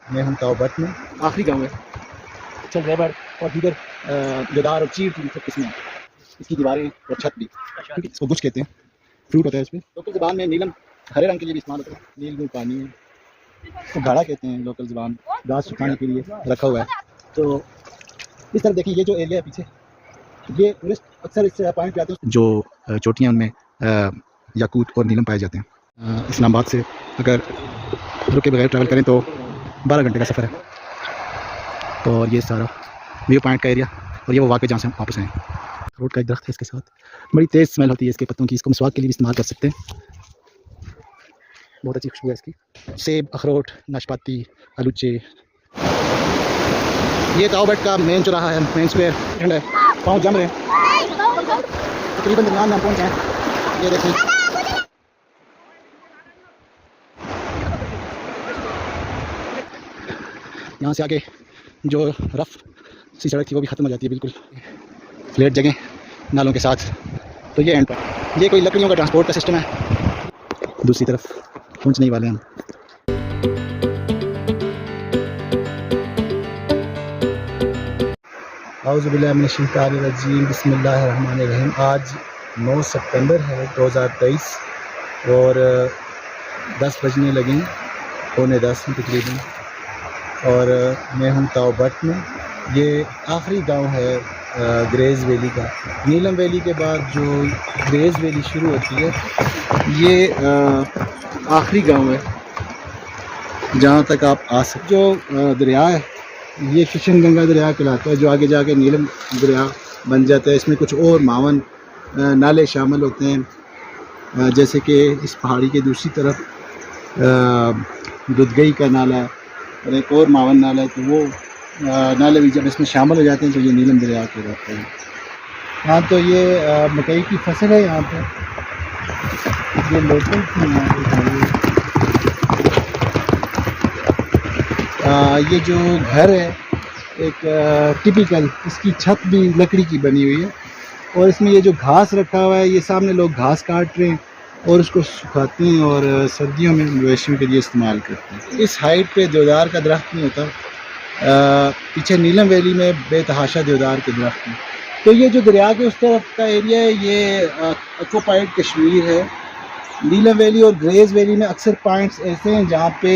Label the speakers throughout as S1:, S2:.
S1: मैं हूँ ताऊ भट्ट में, आखिरी गांव है। चल रेबड़ और दीगर जदार और चीड़ की सब किस्में हैं। इसकी दीवारें और छत भी, क्योंकि इसको गुछ कहते हैं, फ्रूट होता है इसमें। लोकल ज़बान में नीलम हरे रंग के लिए भी इस्तेमाल होता है। नीलगुल पानी है, इसको गाढ़ा कहते हैं लोकल ज़बान, घास सुखाने के लिए रखा हुआ है। तो इस तरफ देखिए, ये जो एरिया है पीछे, ये टूरिस्ट अक्सर इस पॉइंट पे आते हैं। जो चोटियाँ उनमें याकूत और नीलम पाए जाते हैं। इस्लामाबाद से अगर रुके बगैर ट्रैवल करें तो 12 घंटे का सफ़र है। तो ये सारा व्यू पॉइंट का एरिया, और ये वो वाक़ई जहाँ से हम वापस आए। अखरोट का एक दरख्त है, इसके साथ बड़ी तेज़ स्मेल होती है इसके पत्तों की। इसको हम स्वाद के लिए भी इस्तेमाल कर सकते हैं, बहुत अच्छी खुशबू है इसकी। सेब, अखरोट, नाशपाती, आलूचे। ये ताऊ भट्ट का मेन चौराहा है, मेन स्क्वायर। ठंड है, पाँव जम रहे हैं। तकरीबन दरमियान में हम पहुँच जाए। ये देखिए, यहाँ से आगे जो रफ सी सड़क थी वो भी ख़त्म हो जाती है, बिल्कुल फ्लैट जगह नालों के साथ। तो ये एंड पर ये कोई लकड़ियों का ट्रांसपोर्ट का सिस्टम है। दूसरी तरफ पहुँचने वाले हैं हम। औज़ुबिल्लाहि मिनश्शैतानिर्रजीम, बिस्मिल्लाहिर्रहमानिर्रहीम। आज 9 सितंबर है 2023 और 10 बजने लगे, पौने 10 तकरीबन। और मैं हूँ ताऊ भट्ट में। ये आखिरी गांव है ग्रेज़ वैली का। नीलम वैली के बाद जो ग्रेज़ वैली शुरू होती है, ये आखिरी गांव है जहाँ तक आप आ सकते। जो दरिया है ये किशन गंगा दरिया कहलाता है, जो आगे जाके नीलम दरिया बन जाता है। इसमें कुछ और मावन नाले शामिल होते हैं, जैसे कि इस पहाड़ी के दूसरी तरफ दुधगई का नाला है और एक और मावन नाला है। तो वो नाले भी जब इसमें शामिल हो जाते हैं तो ये नीलम दरिया कहलाता है। हाँ, तो ये मकई की फसल है यहाँ पे। ये लोकल थी यहाँ पे। ये जो घर है एक टिपिकल, इसकी छत भी लकड़ी की बनी हुई है। और इसमें ये जो घास रखा हुआ है, ये सामने लोग घास काट रहे हैं और उसको सुखाते हैं और सर्दियों में मवेशियों के लिए इस्तेमाल करते हैं। इस हाइट पे देवदार का दरख्त नहीं होता। पीछे नीलम वैली में बेतहाशा देवदार के दरख्त हैं। तो ये जो दरिया के उस तरफ का एरिया है, ये ऑक्यूपाइड कश्मीर है। नीलम वैली और ग्रेज़ वैली में अक्सर पॉइंट्स ऐसे हैं जहाँ पे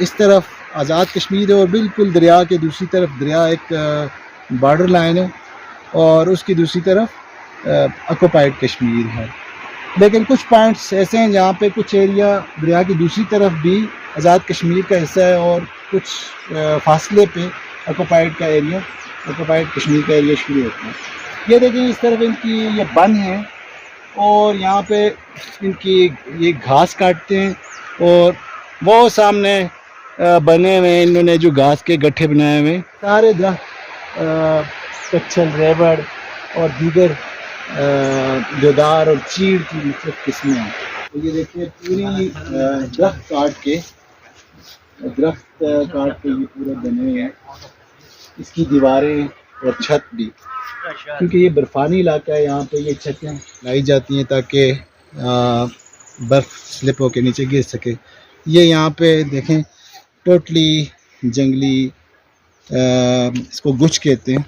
S1: इस तरफ आज़ाद कश्मीर है और बिल्कुल दरिया के दूसरी तरफ दरिया एक बॉर्डर लाइन है और उसकी दूसरी तरफ ऑक्यूपाइड कश्मीर है। लेकिन कुछ पॉइंट्स ऐसे हैं जहाँ पे कुछ एरिया दरिया की दूसरी तरफ भी आज़ाद कश्मीर का हिस्सा है और कुछ फासले पे ऑक्यूपाइड कश्मीर का एरिया शुरू होता है। ये देखें, इस तरफ इनकी ये बन है और यहाँ पे इनकी ये घास काटते हैं और वो सामने बने हुए इन्होंने जो घास के गट्ठे बनाए हुए सारे दरख्त कच्छल, रेबड़ और दीगर देवदार और चीड़ की मुख्तलिफ किस्में हैं। तो ये देखिए, पूरी दरख्त काट के ये पूरे बने हुए हैं। इसकी दीवारें और छत भी, क्योंकि ये बर्फ़ानी इलाका है, यहाँ पे ये छतें लाई जाती हैं ताकि बर्फ़ स्लिप होकर नीचे गिर सके। ये यहाँ पे देखें, टोटली जंगली, इसको गुछ कहते हैं,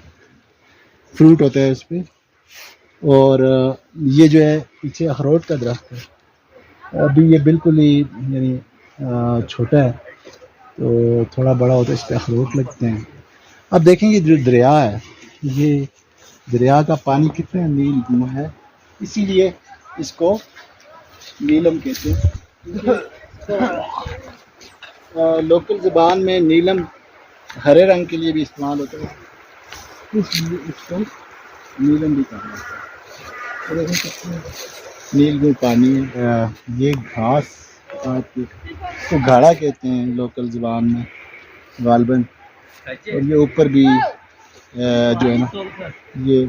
S1: फ्रूट होता है इस पर। और ये जो है पीछे अखरोट का दरख्त है, अभी ये बिल्कुल ही यानी छोटा है, तो थोड़ा बड़ा होता है, इस पर अखरोट लगते हैं। अब देखेंगे जो दरिया है, ये दरिया का पानी कितना नीलगुम है, इसीलिए इसको नीलम कहते हैं। लोकल ज़बान में नीलम हरे रंग के लिए भी इस्तेमाल होता है, इसलिए इसको नीलम भी कहा जाता है। नीलगुल पानी है। ये घास तो गाढ़ा कहते हैं लोकल ज़बान में गालबन। और ये ऊपर भी जो है ना, ये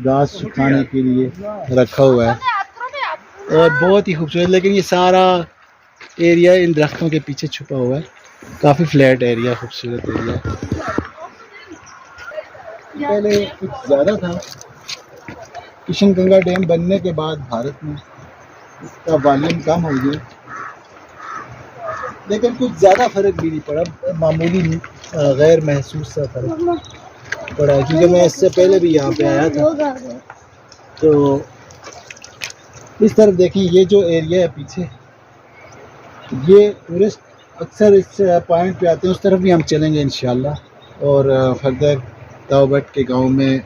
S1: घास सुखाने के लिए रखा हुआ है और बहुत ही खूबसूरत। लेकिन ये सारा एरिया इन दरख्तों के पीछे छुपा हुआ है, काफ़ी फ्लैट एरिया, खूबसूरत एरिया। पहले कुछ ज़्यादा था। किशन गंगा डैम बनने के बाद भारत में इसका वॉल्यूम कम हो गया, लेकिन कुछ ज़्यादा फ़र्क भी नहीं पड़ा, मामूली गैर महसूस सा फ़र्क पड़ा है, क्योंकि मैं इससे पहले भी यहाँ पे आया था। तो इस तरफ देखिए, ये जो एरिया है पीछे, ये टूरिस्ट अक्सर इस पॉइंट पे आते हैं। उस तरफ भी हम चलेंगे इंशाल्लाह और फर्दर ताओबट के गांव में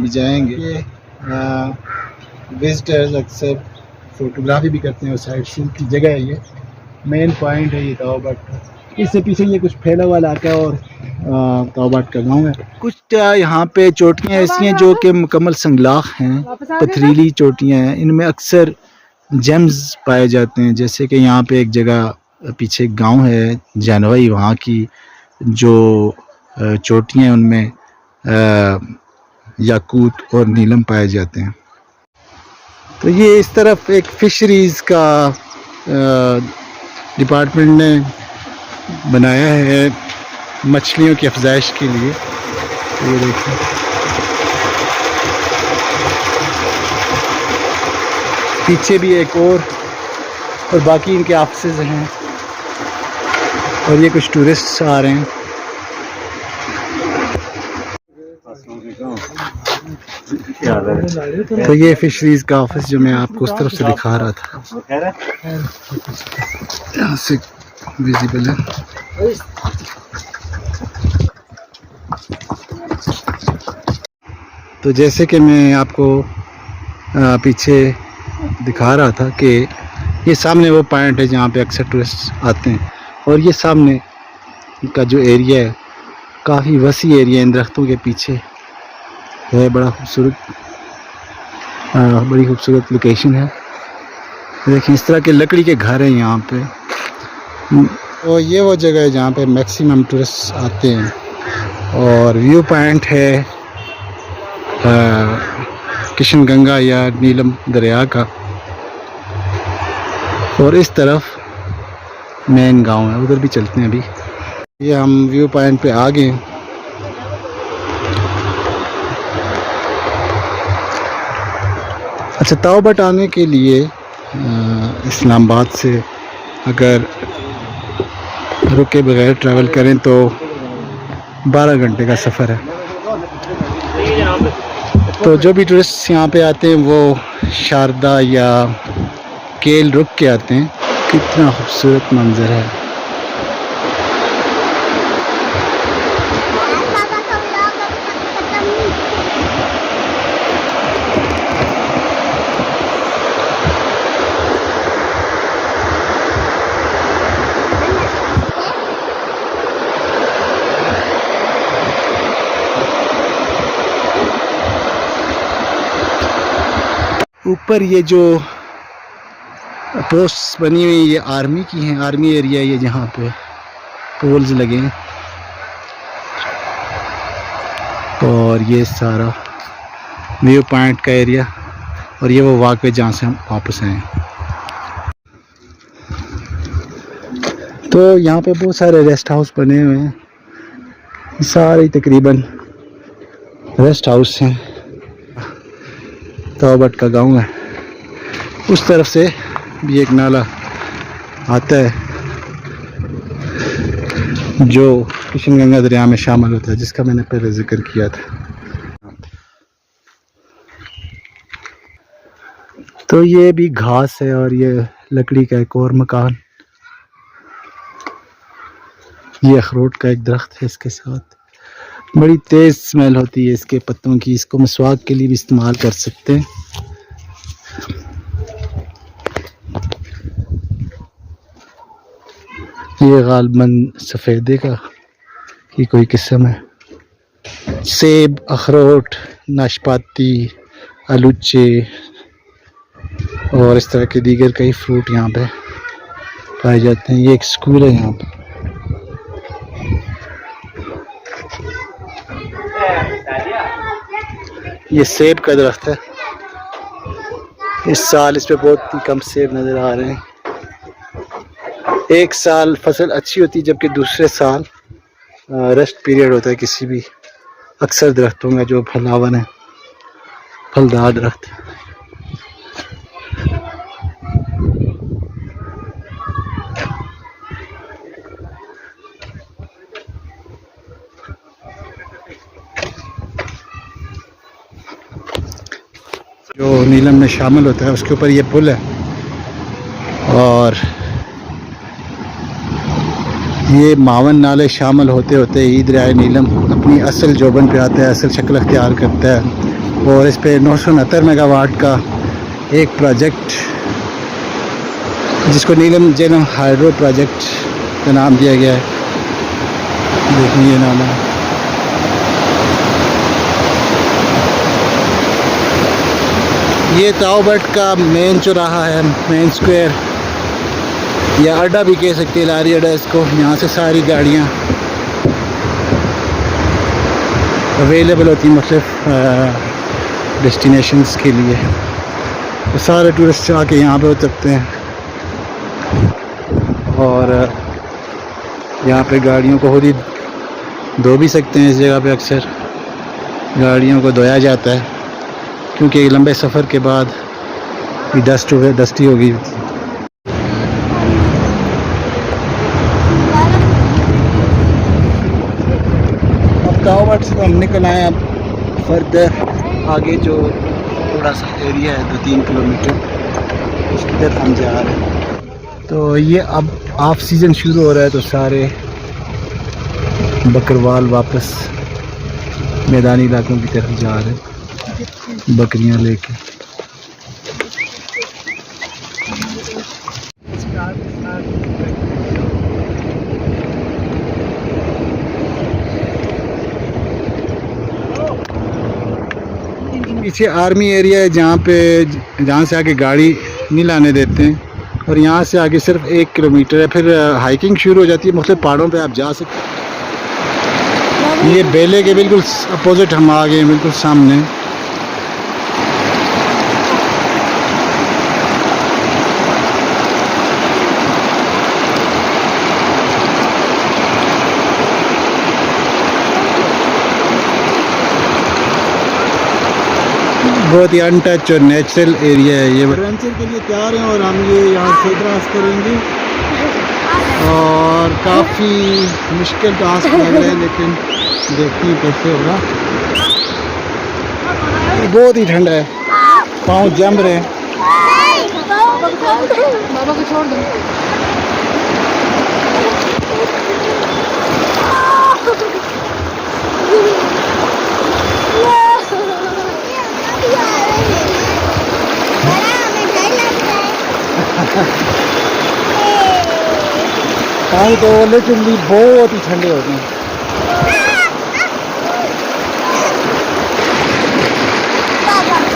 S1: भी जाएंगे। ये विजिटर्स अक्सर फ़ोटोग्राफी भी करते हैं और साइट सीन की जगह है। ये मेन पॉइंट है ये ताओबट का। इससे पीछे ये कुछ फैला हुआ इलाका है और ताओबट का गांव है। कुछ यहाँ पे चोटियाँ ऐसी हैं जो कि मुकम्मल संगलाख हैं, पथरीली चोटियाँ हैं। इनमें अक्सर जेम्स पाए जाते हैं। जैसे कि यहाँ पे एक जगह पीछे गांव है जानवाई, वहाँ की जो चोटियाँ हैं उनमें याकूत और नीलम पाए जाते हैं। तो ये इस तरफ एक फिशरीज़ का डिपार्टमेंट ने बनाया है मछलियों की अफजाइश के लिए। ये देखिए, पीछे भी एक और बाकी इनके ऑफिसेज हैं और ये कुछ टूरिस्ट आ रहे हैं। तो ये फिशरीज का ऑफिस जो मैं आपको उस तरफ से दिखा रहा था, यहाँ से विजिबल है। तो जैसे कि मैं आपको पीछे दिखा रहा था कि ये सामने वो पॉइंट है जहाँ पे अक्सर टूरिस्ट आते हैं, और ये सामने का जो एरिया है काफ़ी वसी एरिया इन दरख्तों के पीछे है। बड़ा खूबसूरत, बड़ी खूबसूरत लोकेशन है। देखिए इस तरह के लकड़ी के घर हैं यहाँ पे। तो ये वो जगह है जहाँ पे मैक्सिमम टूरिस्ट आते हैं और व्यू पॉइंट है किशन गंगा या नीलम दरिया का। और इस तरफ मेन गांव है, उधर भी चलते हैं अभी। ये हम व्यू पॉइंट पे आ गए। अच्छा, ताओबट आने के लिए इस्लामाबाद से अगर रुके बगैर ट्रैवल करें तो 12 घंटे का सफ़र है। तो जो भी टूरिस्ट यहाँ पे आते हैं वो शारदा या केल रुक के आते हैं। कितना खूबसूरत मंजर है। ऊपर ये जो पोस्ट बनी हुई ये आर्मी की हैं, आर्मी एरिया ये जहाँ पे पोल्स लगे हैं। और ये सारा व्यू पॉइंट का एरिया, और ये वो वॉक वे जहाँ से हम वापस आए। तो यहाँ पे बहुत सारे रेस्ट हाउस बने हुए हैं, सारे तकरीबन रेस्ट हाउस हैं। ताओबट का गांव है। उस तरफ से भी एक नाला आता है जो किशन गंगा दरिया में शामिल होता है, जिसका मैंने पहले जिक्र किया था। तो ये भी घास है और ये लकड़ी का एक और मकान। ये अखरोट का एक दरख्त है, इसके साथ बड़ी तेज़ स्मेल होती है इसके पत्तों की। इसको मसवाक के लिए भी इस्तेमाल कर सकते हैं। ये गालबन सफ़ेदे का ही कोई किस्म है। सेब, अखरोट, नाशपाती, आलूचे और इस तरह के दीगर कई फ्रूट यहाँ पे पाए जाते हैं। ये एक स्कूल है यहाँ पे। ये सेब का दरख्त है। इस साल इस पे बहुत ही कम सेब नज़र आ रहे हैं। एक साल फसल अच्छी होती है जबकि दूसरे साल रेस्ट पीरियड होता है किसी भी अक्सर दरख्तों में जो फलावन है, फलदार दरख्त। जो नीलम में शामिल होता है उसके ऊपर ये पुल है, और ये मावन नाले शामिल होते होते ही दरियाए नीलम अपनी असल जोबन पे आता है, असल शक्ल अख्तियार करता है। और इस पे 969 मेगावाट का एक प्रोजेक्ट जिसको नीलम जेलम हाइड्रो प्रोजेक्ट का नाम दिया गया है। देखिए ये नाम है। ये ताओबट का मेन चौराहा है, मेन स्क्वायर या अड्डा भी कह सकते हैं, लारी अड्डा इसको। यहाँ से सारी गाड़ियाँ अवेलेबल होती हैं मुख्तलिफ डेस्टिनेशंस के लिए, तो सारे टूरिस्ट आके यहाँ पे उतरते हैं। और यहाँ पे गाड़ियों को खुद ही धो भी सकते हैं। इस जगह पे अक्सर गाड़ियों को धोया जाता है क्योंकि लंबे सफ़र के बाद डस्टी होगी। ताओबट से हम निकल आए अब फर्दर आगे, जो थोड़ा सा एरिया है 2-3 किलोमीटर, उसकी तरफ हम जा रहे हैं। तो ये अब ऑफ सीज़न शुरू हो रहा है, तो सारे बकरवाल वापस मैदानी इलाकों की तरफ जा रहे हैं बकरियां लेके। पीछे आर्मी एरिया है जहाँ से आगे गाड़ी नहीं लाने देते हैं, और यहाँ से आगे सिर्फ 1 किलोमीटर है, फिर हाइकिंग शुरू हो जाती है। मुख्तलिफ पहाड़ों पे आप जा सकते हैं। ये बेले के बिल्कुल अपोजिट हम आ गए, बिल्कुल सामने। बहुत ही अनटच और नेचुरल एरिया है ये। एडवेंचर के लिए तैयार हैं और हम ये यहाँ से क्रॉस करेंगे, और काफ़ी मुश्किल टास्क लग रहा है, लेकिन देखते हैं कैसे होगा। बहुत ही ठंडा है, पाँव जम रहे हैं। बाबा को छोड़ दो। पानी तो लिटरली बहुत ही ठंडे होते हैं।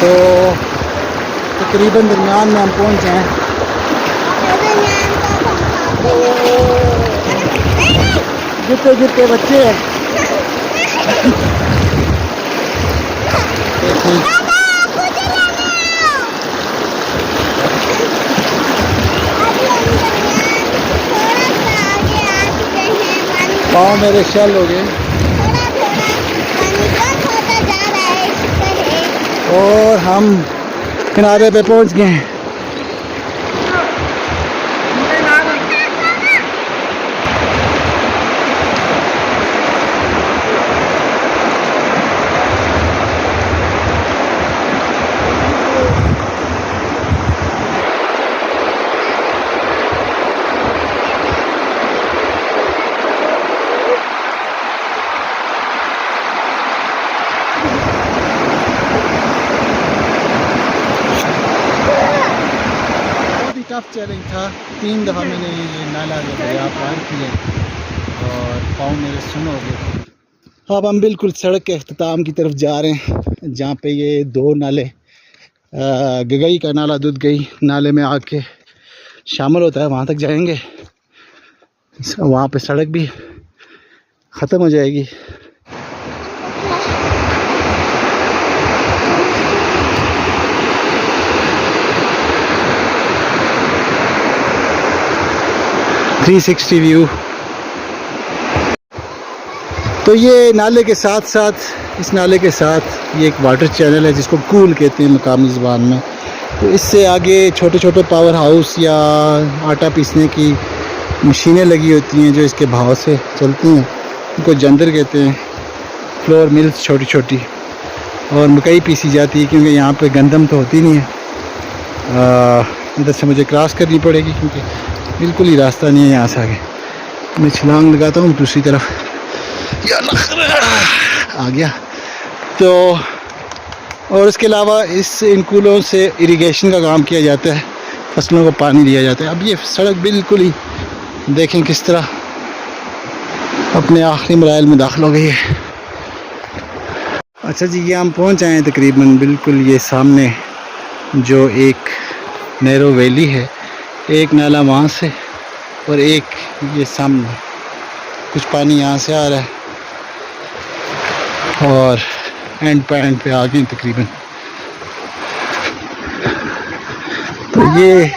S1: तो तकरीबन दरमियान में हम पहुंच जाएं। गिरते गिरते बच्चे हैं। पाँव मेरे शल हो गए, और हम किनारे पे पहुंच गए हैं। टफ चैलेंज था। 3 दफ़ा मैंने ये नाला जो दरिया पार किया और पाँव मेरे सुन हो गए। अब हम बिल्कुल सड़क के अख्ताम की तरफ जा रहे हैं, जहाँ पे ये 2 नाले, गगई का नाला दुधगई नाले में आके शामिल होता है, वहाँ तक जाएंगे। वहाँ पे सड़क भी ख़त्म हो जाएगी। .360 व्यू। तो ये नाले के साथ साथ, इस नाले के साथ ये एक वाटर चैनल है जिसको कूल कहते हैं मकामी ज़बान में। तो इससे आगे छोटे छोटे पावर हाउस या आटा पीसने की मशीनें लगी होती हैं जो इसके भाव से चलती हैं, उनको जंदर कहते हैं। फ्लोर मिल्स छोटी छोटी, और मकई पीसी जाती है, क्योंकि यहाँ पे गंदम तो होती नहीं है। इधर से मुझे क्रॉस करनी पड़ेगी क्योंकि बिल्कुल ही रास्ता नहीं है यहाँ से आगे। मैं छलांग लगाता हूँ दूसरी तरफ, या अल्लाह आ गया। तो और इसके अलावा इन कूलों से इरिगेशन का काम किया जाता है, फसलों को पानी दिया जाता है। अब ये सड़क बिल्कुल ही देखें किस तरह अपने आखिरी मराइल में दाखिल हो गई है। अच्छा जी, ये हम पहुंच आए हैं तकरीबन बिल्कुल ये सामने जो एक नैरो वैली है, एक नाला वहाँ से और एक ये सामने कुछ पानी यहाँ से आ रहा है और एंड पॉइंट पे आ गए तकरीबन। तो ये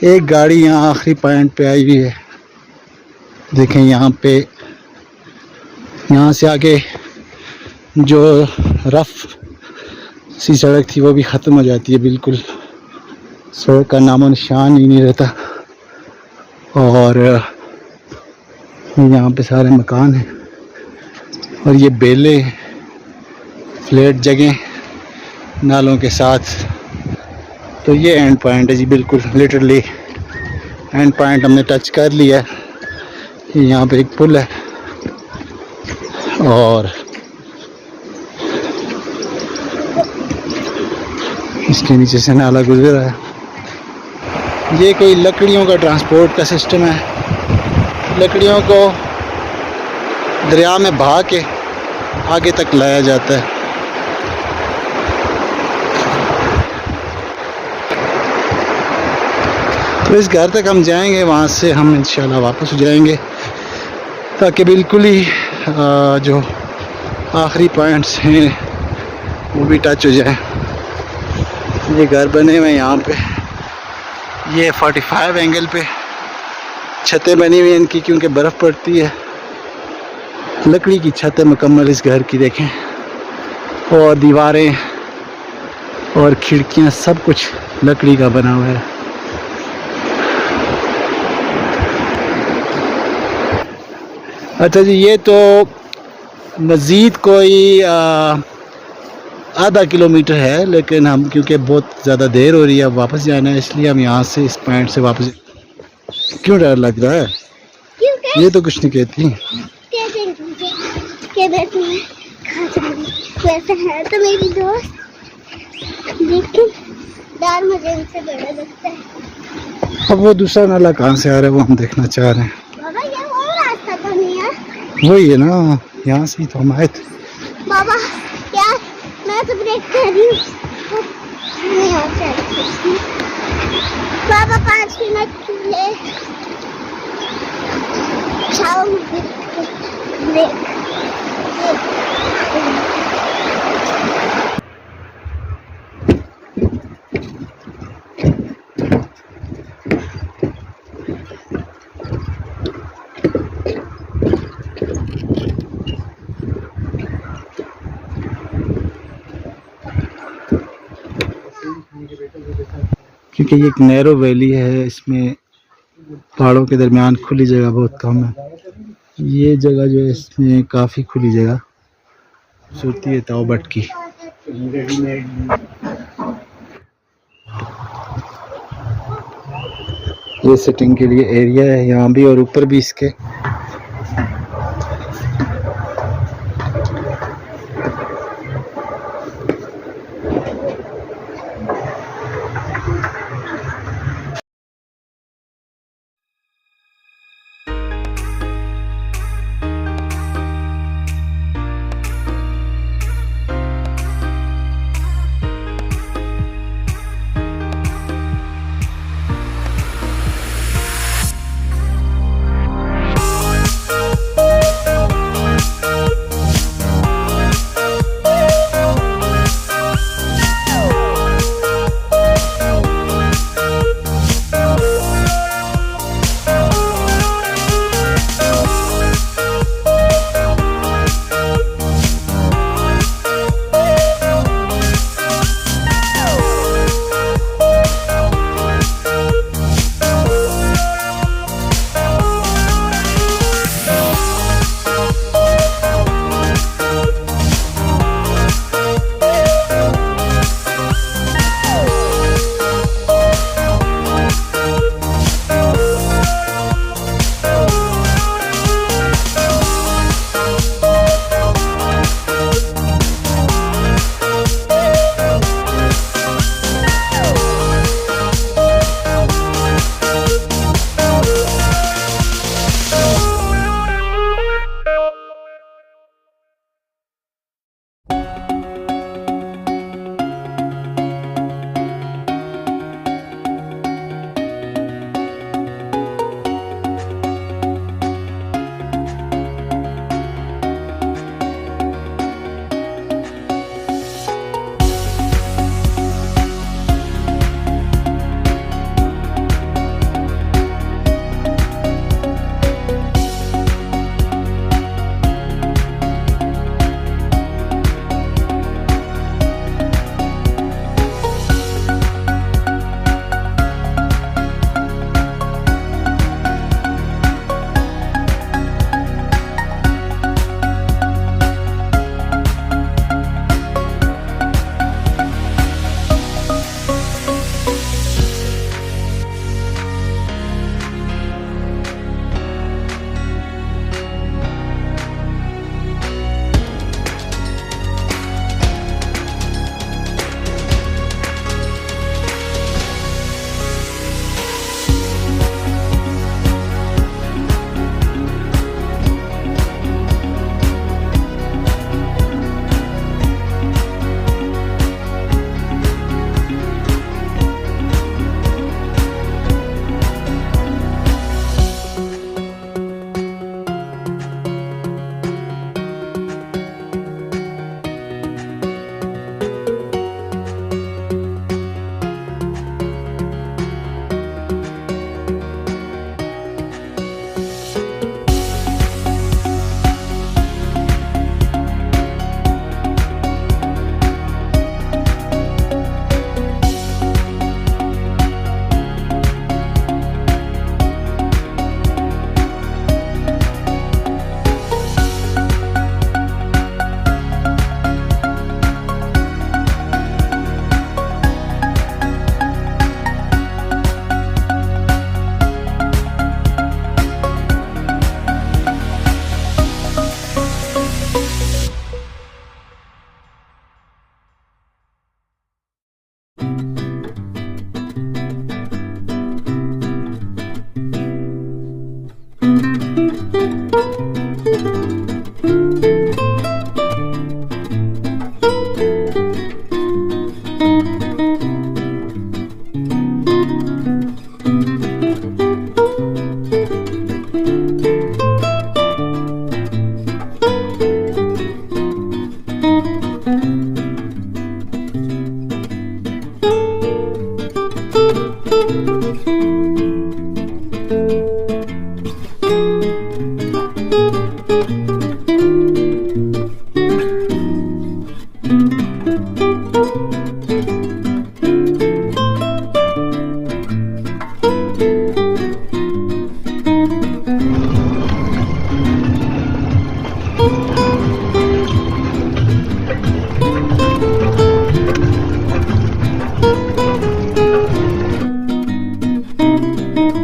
S1: एक गाड़ी यहाँ आखिरी पॉइंट पे आई हुई है, देखें यहाँ पे। यहाँ से आगे जो रफ सी सड़क थी वो भी ख़त्म हो जाती है, बिल्कुल सड़क का नामो निशान ही नहीं रहता। और यहाँ पे सारे मकान हैं और ये बेले फ्लैट जगह नालों के साथ। तो ये एंड पॉइंट है जी, बिल्कुल लिटरली एंड पॉइंट हमने टच कर लिया है। यहाँ पे एक पुल है और इसके नीचे से नाला गुजर रहा है। ये कोई लकड़ियों का ट्रांसपोर्ट का सिस्टम है, लकड़ियों को दरिया में बहा के आगे तक लाया जाता है। तो इस घर तक हम जाएंगे, वहाँ से हम इंशाल्लाह वापस हो जाएंगे ताकि बिल्कुल ही जो आखिरी पॉइंट्स हैं वो भी टच हो जाए। ये घर बने हुए हैं यहाँ पे, ये 45 एंगल पे छतें बनी हुई हैं इनकी, क्योंकि बर्फ़ पड़ती है। लकड़ी की छत है मुकम्मल इस घर की, देखें। और दीवारें और खिड़कियाँ सब कुछ लकड़ी का बना हुआ है। अच्छा जी, ये तो मज़ीद कोई आधा किलोमीटर है, लेकिन हम क्योंकि बहुत ज़्यादा देर हो रही है, अब वापस जाना है, इसलिए हम यहाँ से इस पॉइंट से वापस। क्यों डर लग रहा है? ये तो कुछ नहीं कहती।
S2: वैसे है तो मेरी दोस्त, लेकिन डर मुझे इनसे बड़ा लगता है।
S1: अब वो दूसरा नाला कहाँ से आ रहा है वो हम देखना चाह रहे हैं।
S2: बाबा ये वो रास्ता तो नहीं है?
S1: वही है ना, यहाँ से ही तो हम आए थे।
S2: बाबा यार मैं तो ब्रेक कर रही हूँ, मैं यहाँ से आई। बाबा 5 मिनट के लिए छाव ब्रेक।
S1: क्योंकि ये एक नैरो वैली है, इसमें पहाड़ों के दरमियान खुली जगह बहुत कम है। ये जगह जो है इसमें काफ़ी खुली जगह खूबसूरती है ताऊ बट की। ये सिटिंग के लिए एरिया है यहाँ भी और ऊपर भी इसके।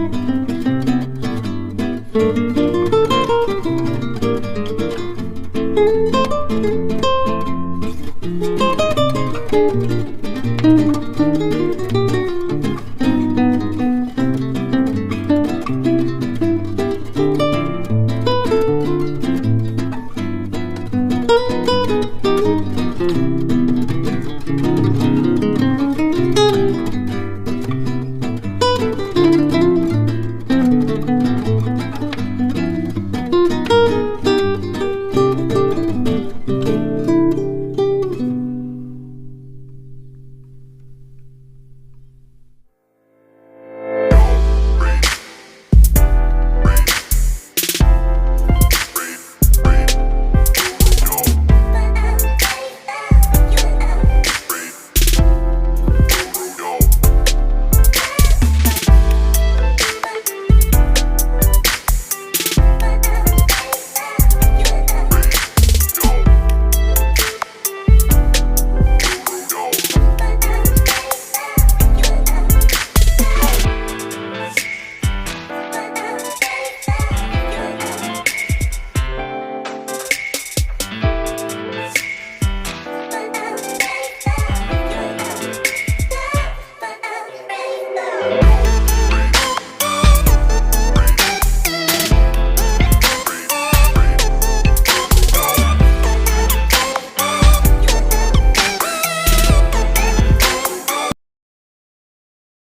S2: है।